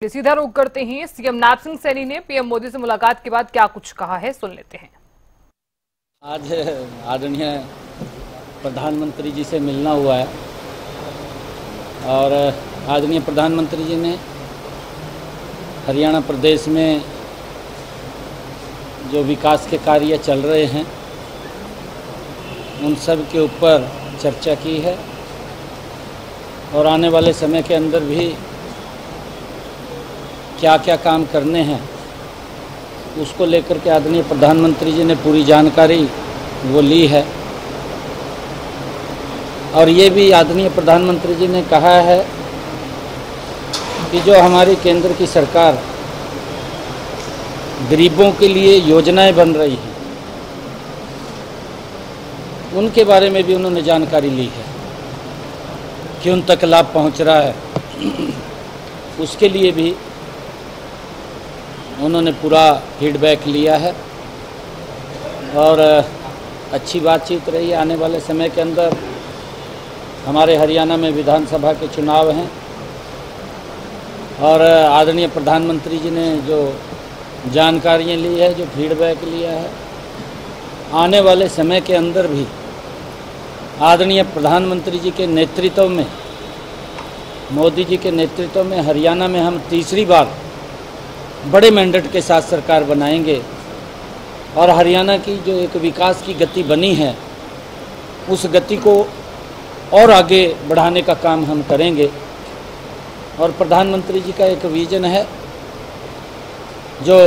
सीधा रुख करते हैं। सीएम नैब सिंह सैनी ने पीएम मोदी से मुलाकात के बाद क्या कुछ कहा है, सुन लेते हैं। आज आदरणीय प्रधानमंत्री जी से मिलना हुआ है और आदरणीय प्रधानमंत्री जी ने हरियाणा प्रदेश में जो विकास के कार्य चल रहे हैं उन सब के ऊपर चर्चा की है और आने वाले समय के अंदर भी क्या क्या काम करने हैं उसको लेकर के आदरणीय प्रधानमंत्री जी ने पूरी जानकारी वो ली है। और ये भी आदरणीय प्रधानमंत्री जी ने कहा है कि जो हमारी केंद्र की सरकार गरीबों के लिए योजनाएं बन रही हैं उनके बारे में भी उन्होंने जानकारी ली है कि उन तक लाभ पहुंच रहा है। उसके लिए भी उन्होंने पूरा फीडबैक लिया है और अच्छी बातचीत रही है। आने वाले समय के अंदर हमारे हरियाणा में विधानसभा के चुनाव हैं और आदरणीय प्रधानमंत्री जी ने जो जानकारियाँ ली है, जो फीडबैक लिया है, आने वाले समय के अंदर भी आदरणीय प्रधानमंत्री जी के नेतृत्व में, मोदी जी के नेतृत्व में हरियाणा में हम तीसरी बार बड़े मैंडेट के साथ सरकार बनाएंगे और हरियाणा की जो एक विकास की गति बनी है उस गति को और आगे बढ़ाने का काम हम करेंगे। और प्रधानमंत्री जी का एक विजन है जो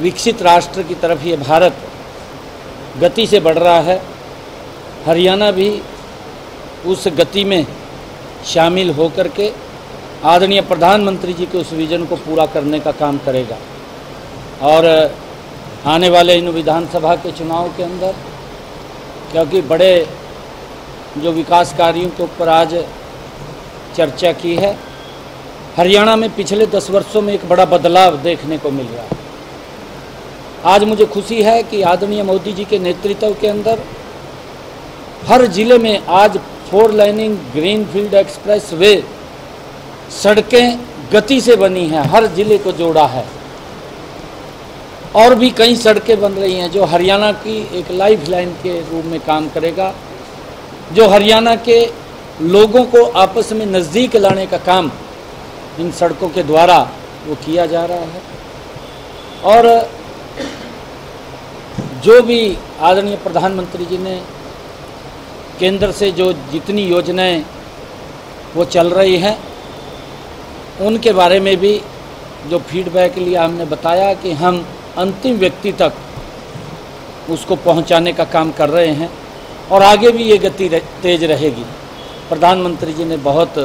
विकसित राष्ट्र की तरफ ये भारत गति से बढ़ रहा है, हरियाणा भी उस गति में शामिल होकर के आदरणीय प्रधानमंत्री जी के उस विजन को पूरा करने का काम करेगा। और आने वाले इन विधानसभा के चुनाव के अंदर क्योंकि बड़े जो विकास कार्यों के ऊपर आज चर्चा की है, हरियाणा में पिछले 10 वर्षों में एक बड़ा बदलाव देखने को मिल रहा है। आज मुझे खुशी है कि आदरणीय मोदी जी के नेतृत्व के अंदर हर जिले में आज 4 लाइनिंग ग्रीनफील्ड एक्सप्रेस वे सड़कें गति से बनी हैं, हर जिले को जोड़ा है और भी कई सड़कें बन रही हैं जो हरियाणा की एक लाइफ लाइन के रूप में काम करेगा, जो हरियाणा के लोगों को आपस में नज़दीक लाने का काम इन सड़कों के द्वारा वो किया जा रहा है। और जो भी आदरणीय प्रधानमंत्री जी ने केंद्र से जो जितनी योजनाएं वो चल रही हैं उनके बारे में भी जो फीडबैक लिया, हमने बताया कि हम अंतिम व्यक्ति तक उसको पहुंचाने का काम कर रहे हैं और आगे भी ये गति तेज रहेगी। प्रधानमंत्री जी ने बहुत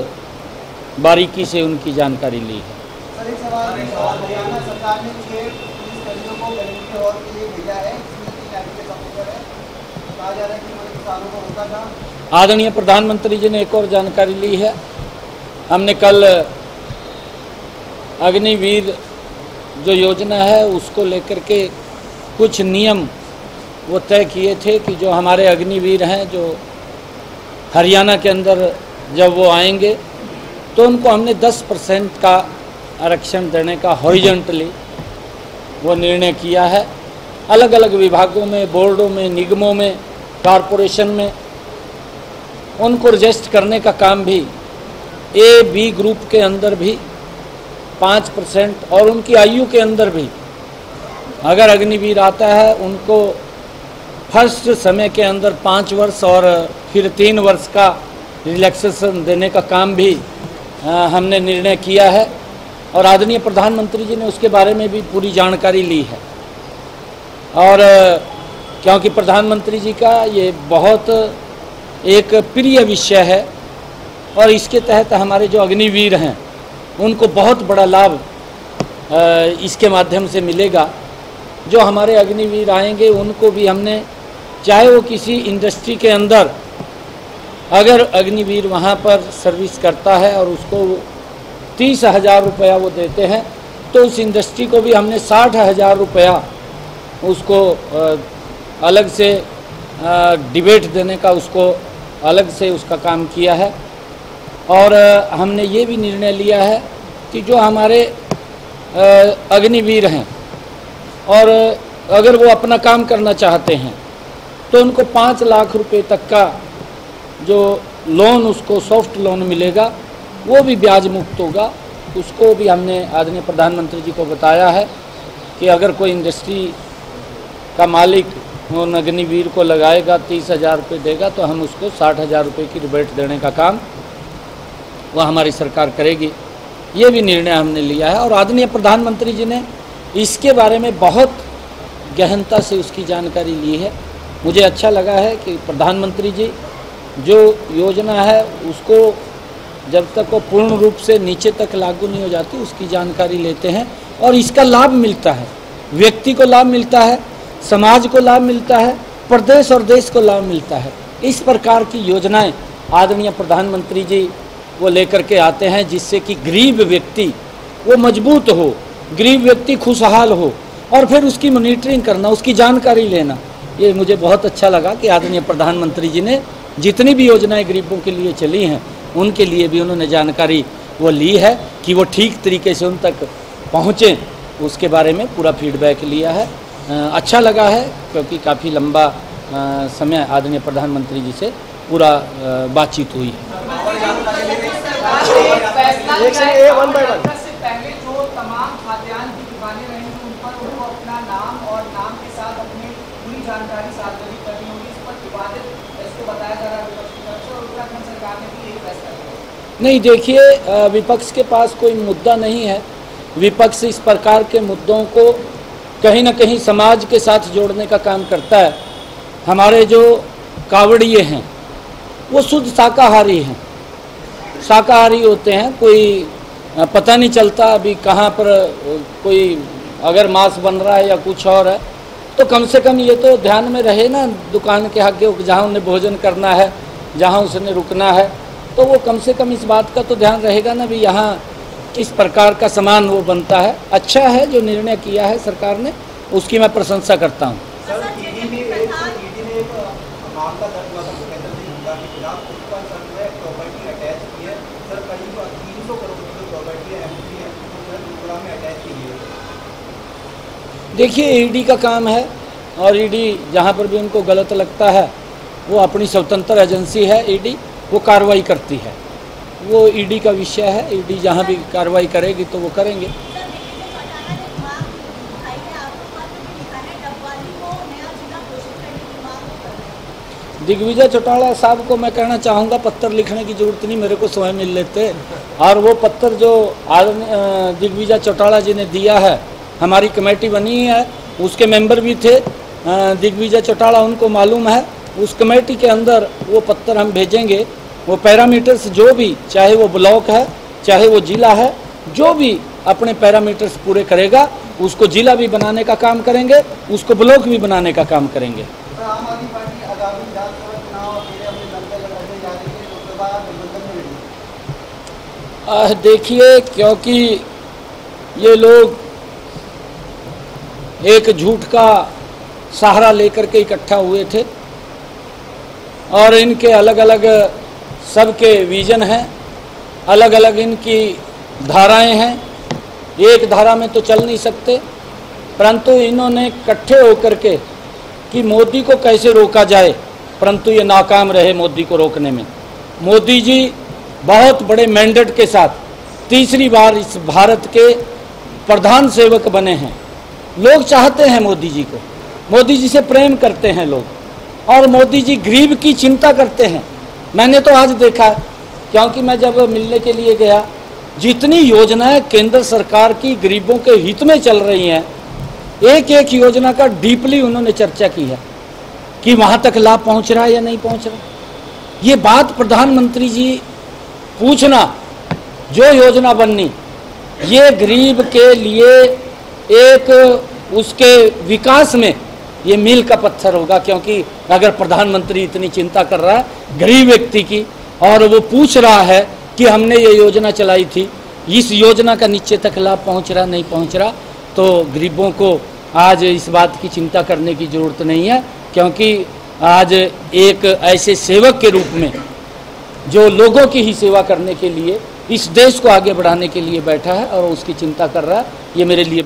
बारीकी से उनकी जानकारी ली है। सर, एक सवाल हरियाणा सरकार ने 6 पुलिसकर्मियों को बेनिफिट और के लिए भेजा है, कहा जा रहा है कि किसानों को होता था। आदरणीय प्रधानमंत्री जी ने एक और जानकारी ली है। हमने कल अग्निवीर जो योजना है उसको लेकर के कुछ नियम वो तय किए थे कि जो हमारे अग्निवीर हैं जो हरियाणा के अंदर जब वो आएंगे तो उनको हमने 10% का आरक्षण देने का हॉरिजॉन्टली वो निर्णय किया है। अलग अलग विभागों में, बोर्डों में, निगमों में, कॉरपोरेशन में उनको रजिस्टर करने का काम भी A-B ग्रुप के अंदर भी 5% और उनकी आयु के अंदर भी अगर अग्निवीर आता है उनको फर्स्ट समय के अंदर 5 वर्ष और फिर 3 वर्ष का रिलैक्सेशन देने का काम भी हमने निर्णय किया है और आदरणीय प्रधानमंत्री जी ने उसके बारे में भी पूरी जानकारी ली है। और क्योंकि प्रधानमंत्री जी का ये बहुत एक प्रिय विषय है और इसके तहत हमारे जो अग्निवीर हैं उनको बहुत बड़ा लाभ इसके माध्यम से मिलेगा। जो हमारे अग्निवीर आएंगे उनको भी हमने, चाहे वो किसी इंडस्ट्री के अंदर अगर अग्निवीर वहाँ पर सर्विस करता है और उसको 30,000 रुपया वो देते हैं तो उस इंडस्ट्री को भी हमने 60,000 रुपया उसको अलग से डिबेट देने का उसको अलग से उसका काम किया है। और हमने ये भी निर्णय लिया है कि जो हमारे अग्निवीर हैं और अगर वो अपना काम करना चाहते हैं तो उनको 5 लाख रुपए तक का जो लोन उसको सॉफ्ट लोन मिलेगा, वो भी ब्याज मुक्त होगा। उसको भी हमने आदरणीय प्रधानमंत्री जी को बताया है कि अगर कोई इंडस्ट्री का मालिक उन अग्निवीर को लगाएगा 30,000 रुपये देगा तो हम उसको 60,000 रुपये की रिबेट देने का काम वह हमारी सरकार करेगी। ये भी निर्णय हमने लिया है और आदरणीय प्रधानमंत्री जी ने इसके बारे में बहुत गहनता से उसकी जानकारी ली है। मुझे अच्छा लगा है कि प्रधानमंत्री जी जो योजना है उसको जब तक वो पूर्ण रूप से नीचे तक लागू नहीं हो जाती उसकी जानकारी लेते हैं और इसका लाभ मिलता है, व्यक्ति को लाभ मिलता है, समाज को लाभ मिलता है, प्रदेश और देश को लाभ मिलता है। इस प्रकार की योजनाएं आदरणीय प्रधानमंत्री जी वो लेकर के आते हैं जिससे कि गरीब व्यक्ति वो मजबूत हो, गरीब व्यक्ति खुशहाल हो और फिर उसकी मॉनिटरिंग करना, उसकी जानकारी लेना। ये मुझे बहुत अच्छा लगा कि आदरणीय प्रधानमंत्री जी ने जितनी भी योजनाएं गरीबों के लिए चली हैं उनके लिए भी उन्होंने जानकारी वो ली है कि वो ठीक तरीके से उन तक पहुँचें, उसके बारे में पूरा फीडबैक लिया है। अच्छा लगा है क्योंकि काफ़ी लंबा समय आदरणीय प्रधानमंत्री जी से पूरा बातचीत हुई है। पहले जो तमाम खाद्यान्न की दुकानें रहेंगी उन पर उनको अपना नाम और नाम के साथ अपनी पूरी जानकारी सार्वजनिक करनी होगी, इस पर विवादित इसको बताया जा रहा है विपक्ष की तरफ से और उत्तराखंड सरकार ने भी यही फैसला किया। नहीं, देखिए विपक्ष के पास कोई मुद्दा नहीं है। विपक्ष इस प्रकार के मुद्दों को कहीं ना कहीं समाज के साथ जोड़ने का काम करता है। हमारे जो कावड़िए हैं वो शुद्ध शाकाहारी हैं, शाकाहारी होते हैं। कोई पता नहीं चलता अभी कहाँ पर कोई अगर मांस बन रहा है या कुछ और है, तो कम से कम ये तो ध्यान में रहे ना दुकान के आगे जहाँ उन्हें भोजन करना है, जहाँ उसने रुकना है, तो वो कम से कम इस बात का तो ध्यान रहेगा ना भी यहाँ किस प्रकार का सामान वो बनता है। अच्छा है जो निर्णय किया है सरकार ने, उसकी मैं प्रशंसा करता हूँ। देखिए ईडी का काम है और ईडी जहाँ पर भी उनको गलत लगता है वो अपनी स्वतंत्र एजेंसी है, ईडी वो कार्रवाई करती है, वो ईडी का विषय है। ईडी जहाँ भी कार्रवाई करेगी तो वो करेंगे। दिग्विजय चौटाला साहब को मैं कहना चाहूँगा पत्र लिखने की जरूरत नहीं, मेरे को स्वयं मिल लेते और वो पत्र जो दिग्विजय चौटाला जी ने दिया है, हमारी कमेटी बनी है, उसके मेंबर भी थे दिग्विजय चौटाला, उनको मालूम है। उस कमेटी के अंदर वो पत्र हम भेजेंगे। वो पैरामीटर्स जो भी, चाहे वो ब्लॉक है चाहे वो जिला है, जो भी अपने पैरामीटर्स पूरे करेगा उसको जिला भी बनाने का काम करेंगे, उसको ब्लॉक भी बनाने का काम करेंगे। आम आदमी पार्टी आगामी विधानसभा चुनाव के लिए अपने दल तक लड़ने जा रही है, उसके बाद गठबंधन में लड़ी। देखिए क्योंकि ये लोग एक झूठ का सहारा लेकर के इकट्ठा हुए थे और इनके अलग अलग सबके विजन हैं, अलग अलग इनकी धाराएं हैं, एक धारा में तो चल नहीं सकते। परंतु इन्होंने इकट्ठे होकर के कि मोदी को कैसे रोका जाए, परंतु ये नाकाम रहे मोदी को रोकने में। मोदी जी बहुत बड़े मैंडेट के साथ तीसरी बार इस भारत के प्रधान सेवक बने हैं। लोग चाहते हैं मोदी जी को, मोदी जी से प्रेम करते हैं लोग और मोदी जी गरीब की चिंता करते हैं। मैंने तो आज देखा, क्योंकि मैं जब मिलने के लिए गया, जितनी योजनाएं केंद्र सरकार की गरीबों के हित में चल रही हैं, एक एक योजना का डीपली उन्होंने चर्चा की है कि वहाँ तक लाभ पहुँच रहा है या नहीं पहुँच रहा। ये बात प्रधानमंत्री जी पूछना, जो योजना बननी ये गरीब के लिए एक उसके विकास में ये मील का पत्थर होगा। क्योंकि अगर प्रधानमंत्री इतनी चिंता कर रहा है गरीब व्यक्ति की और वो पूछ रहा है कि हमने ये योजना चलाई थी, इस योजना का नीचे तक लाभ पहुंच रहा नहीं पहुंच रहा, तो गरीबों को आज इस बात की चिंता करने की ज़रूरत नहीं है। क्योंकि आज एक ऐसे सेवक के रूप में जो लोगों की ही सेवा करने के लिए इस देश को आगे बढ़ाने के लिए बैठा है और उसकी चिंता कर रहा है। ये मेरे लिए